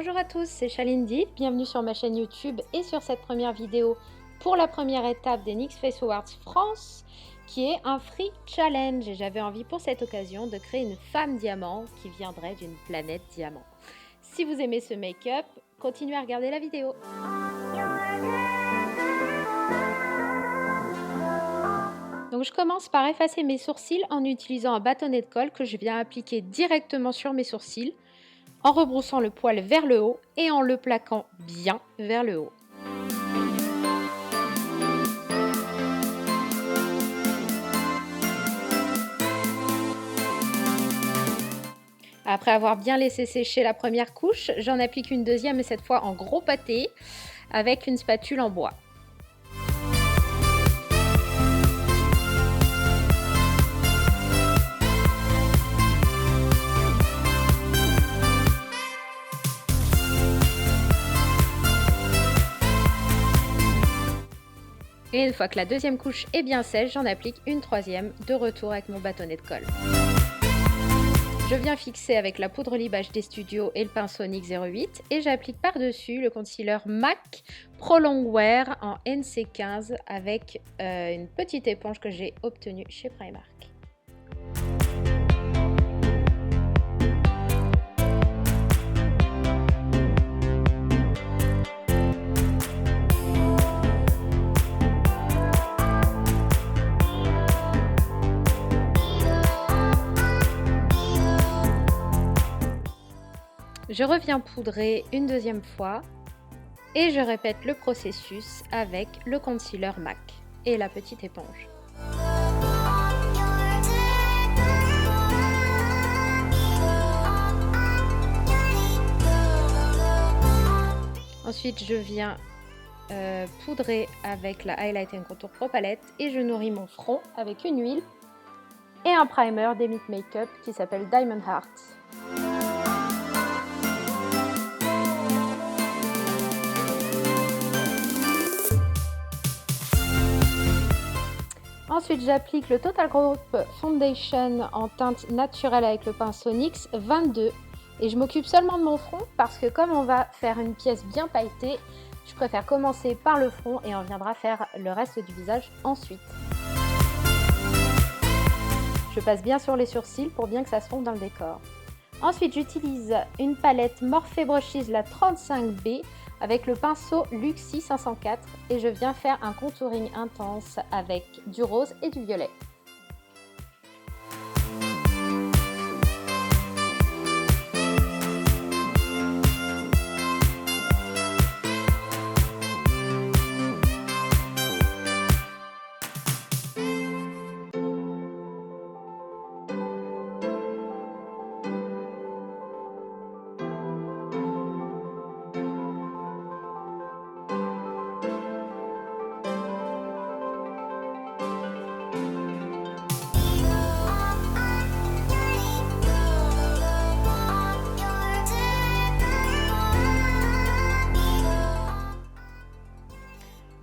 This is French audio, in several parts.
Bonjour à tous, c'est Shalindi, bienvenue sur ma chaîne YouTube et sur cette première vidéo pour la première étape des NYX Face Awards France, qui est un free challenge. Et j'avais envie pour cette occasion de créer une femme diamant qui viendrait d'une planète diamant. Si vous aimez ce make-up, continuez à regarder la vidéo. Donc je commence par effacer mes sourcils en utilisant un bâtonnet de colle que je viens appliquer directement sur mes sourcils, en rebroussant le poil vers le haut et en le plaquant bien vers le haut. Après avoir bien laissé sécher la première couche, j'en applique une deuxième et cette fois en gros pâté avec une spatule en bois. Et une fois que la deuxième couche est bien sèche, j'en applique une troisième de retour avec mon bâtonnet de colle. Je viens fixer avec la poudre Lip HD Studio et le pinceau NYX 08 et j'applique par-dessus le concealer MAC Pro Longwear en NC15 avec une petite éponge que j'ai obtenue chez Primark. Je reviens poudrer une deuxième fois et je répète le processus avec le concealer MAC et la petite éponge. Ensuite, je viens poudrer avec la Highlight Contour Pro Palette et je nourris mon front avec une huile et un primer d'Emit Makeup qui s'appelle Diamond Heart. Ensuite, j'applique le Total Group Foundation en teinte naturelle avec le pinceau NYX 22 et je m'occupe seulement de mon front parce que comme on va faire une pièce bien pailletée, je préfère commencer par le front et on viendra faire le reste du visage ensuite. Je passe bien sur les sourcils pour bien que ça se fonde dans le décor. Ensuite, j'utilise une palette Morphe Brushes la 35B avec le pinceau Luxie 504 et je viens faire un contouring intense avec du rose et du violet.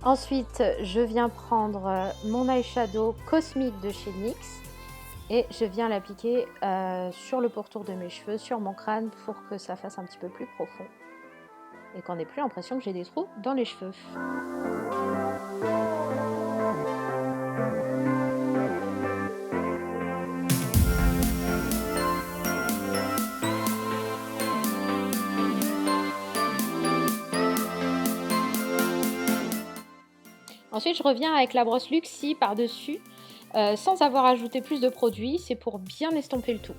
Ensuite, je viens prendre mon eyeshadow Cosmic de chez NYX et je viens l'appliquer sur le pourtour de mes cheveux, sur mon crâne pour que ça fasse un petit peu plus profond et qu'on n'ait plus l'impression que j'ai des trous dans les cheveux. Ensuite, je reviens avec la brosse Luxie par-dessus, sans avoir ajouté plus de produits, c'est pour bien estomper le tout.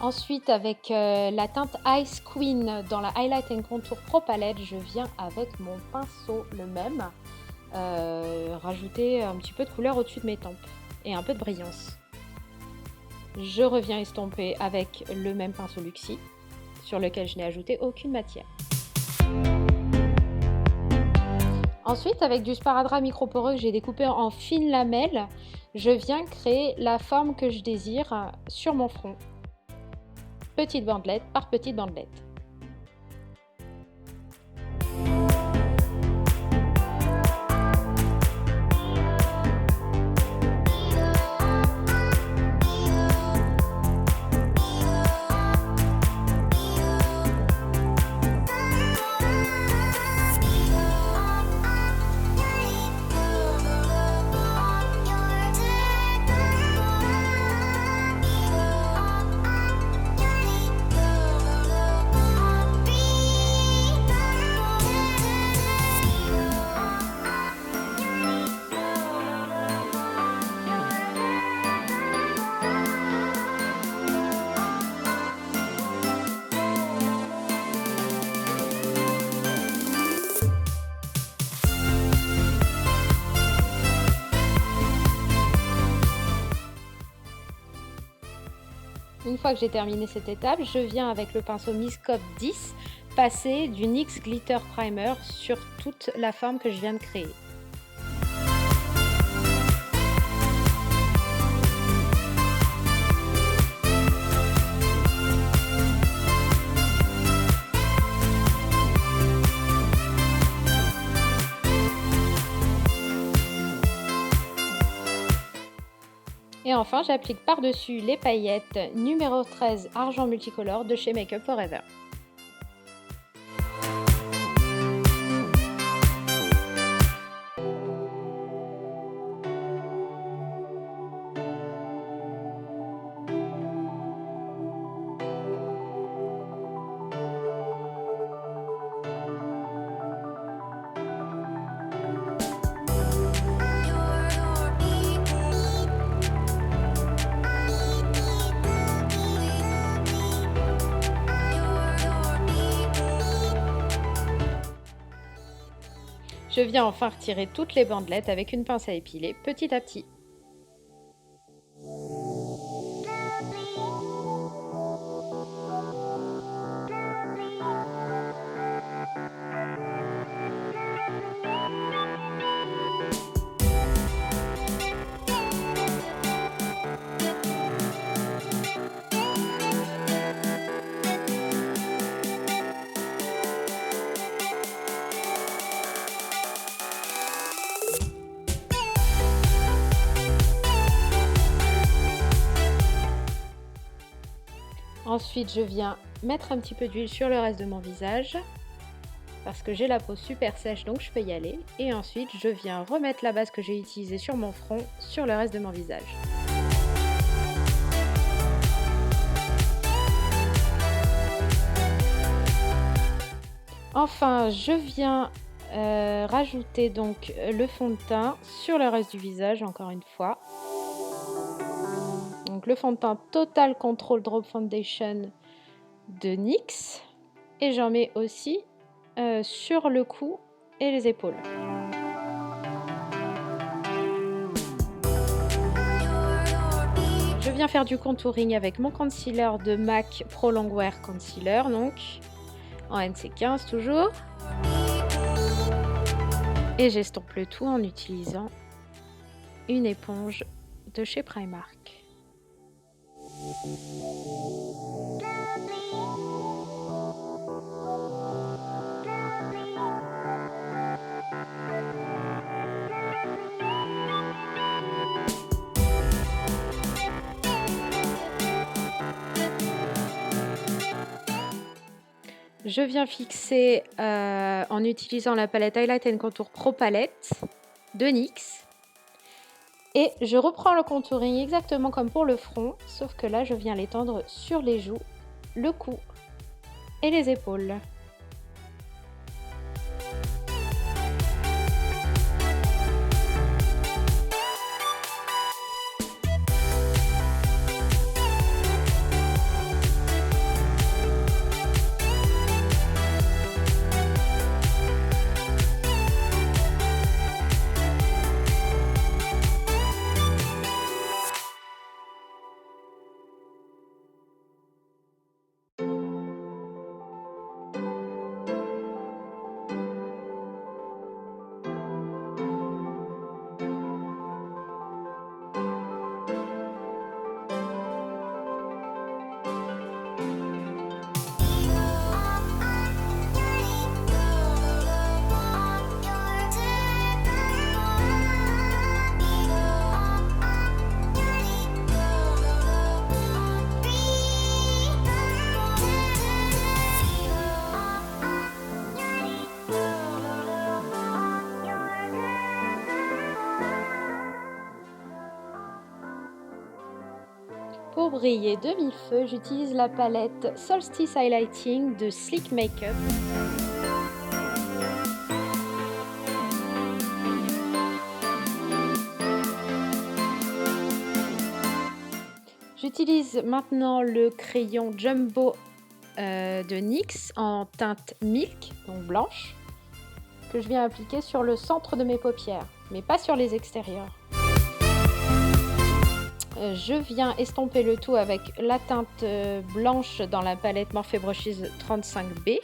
Ensuite, avec la teinte Ice Queen dans la Highlight Contour Pro Palette, je viens avec mon pinceau, le même, rajouter un petit peu de couleur au-dessus de mes tempes et un peu de brillance. Je reviens estomper avec le même pinceau Luxie sur lequel je n'ai ajouté aucune matière. Ensuite, avec du sparadrap microporeux que j'ai découpé en fines lamelles, je viens créer la forme que je désire sur mon front. Petite bandelette par petite bandelette. fois que j'ai terminé cette étape, je viens avec le pinceau Miscope 10 passer du NYX Glitter Primer sur toute la forme que je viens de créer. Et enfin, j'applique par-dessus les paillettes numéro 13 argent multicolore de chez Make Up For Ever. Je viens enfin retirer toutes les bandelettes avec une pince à épiler petit à petit. Ensuite, je viens mettre un petit peu d'huile sur le reste de mon visage parce que j'ai la peau super sèche, donc je peux y aller. Et ensuite, je viens remettre la base que j'ai utilisée sur mon front sur le reste de mon visage. Enfin, je viens rajouter donc le fond de teint sur le reste du visage, encore une fois. Donc le fond de teint Total Control Drop Foundation de NYX. Et j'en mets aussi sur le cou et les épaules. Je viens faire du contouring avec mon concealer de MAC Pro Longwear Concealer, donc en NC15 toujours. Et j'estompe le tout en utilisant une éponge de chez Primark. Je viens fixer en utilisant la palette Highlight Contour Pro Palette de NYX. Et je reprends le contouring exactement comme pour le front, sauf que là je viens l'étendre sur les joues, le cou et les épaules. Pour briller de mille feux, j'utilise la palette Solstice Highlighting de Sleek Makeup. J'utilise maintenant le crayon Jumbo de NYX en teinte Milk, donc blanche, que je viens appliquer sur le centre de mes paupières, mais pas sur les extérieurs. je viens estomper le tout avec la teinte blanche dans la palette Morphe Brushes 35B.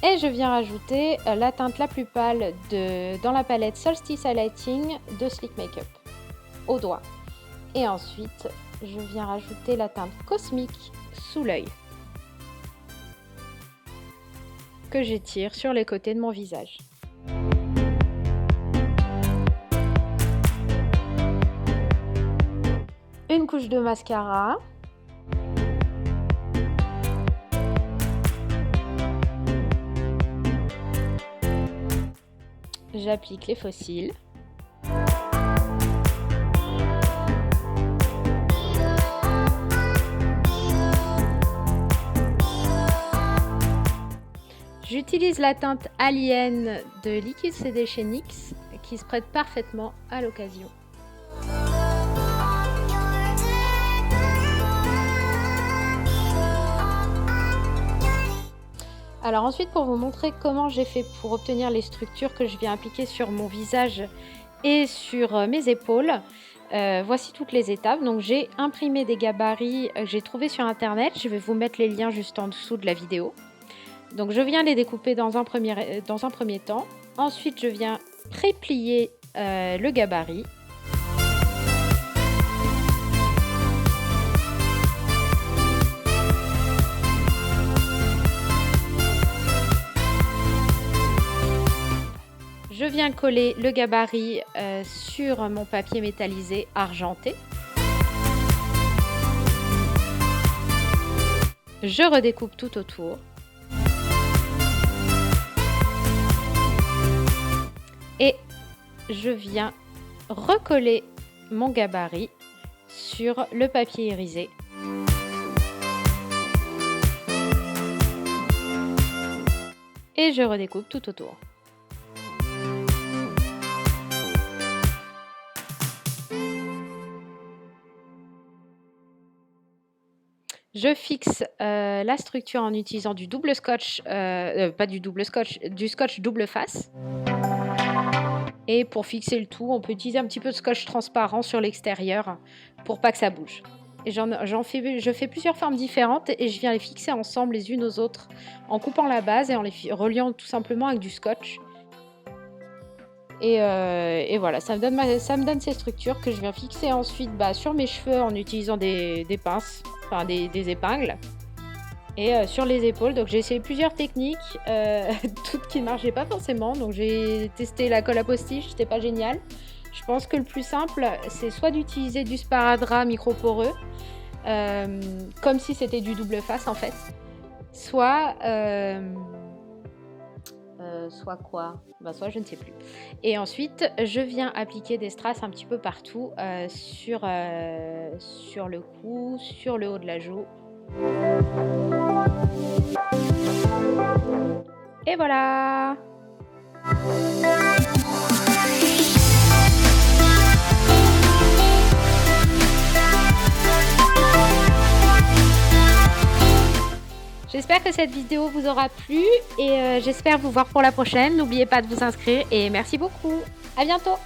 Et je viens rajouter la teinte la plus pâle dans la palette Solstice Highlighting de Sleek Makeup au doigt. Et ensuite, je viens rajouter la teinte Cosmique sous l'œil que j'étire sur les côtés de mon visage. Une couche de mascara. J'applique les faux cils. J'utilise la teinte Alien de Liquid CD chez NYX qui se prête parfaitement à l'occasion. Alors ensuite, pour vous montrer comment j'ai fait pour obtenir les structures que je viens appliquer sur mon visage et sur mes épaules, voici toutes les étapes. Donc j'ai imprimé des gabarits que j'ai trouvés sur internet. Je vais vous mettre les liens juste en dessous de la vidéo. Donc je viens les découper dans un premier temps. Ensuite, je viens préplier le gabarit. Je viens coller le gabarit sur mon papier métallisé argenté. Je redécoupe tout autour. Et je viens recoller mon gabarit sur le papier irisé. Et je redécoupe tout autour. Je fixe la structure en utilisant du double scotch, pas du double scotch, du scotch double face. Et pour fixer le tout, on peut utiliser un petit peu de scotch transparent sur l'extérieur pour pas que ça bouge. Et je fais plusieurs formes différentes et je viens les fixer ensemble les unes aux autres en coupant la base et en les reliant tout simplement avec du scotch. Et voilà, ça me donne ces structures que je viens fixer ensuite sur mes cheveux en utilisant des pinces, enfin des épingles. Et sur les épaules, donc j'ai essayé plusieurs techniques, toutes qui ne marchaient pas forcément. Donc j'ai testé la colle à postiche, c'était pas génial. Je pense que le plus simple, c'est soit d'utiliser du sparadrap microporeux, comme si c'était du double face en fait, soit soit je ne sais plus. Et ensuite, je viens appliquer des strass un petit peu partout sur le cou, sur le haut de la joue. Et voilà! J'espère que cette vidéo vous aura plu et j'espère vous voir pour la prochaine. N'oubliez pas de vous inscrire et merci beaucoup. À bientôt!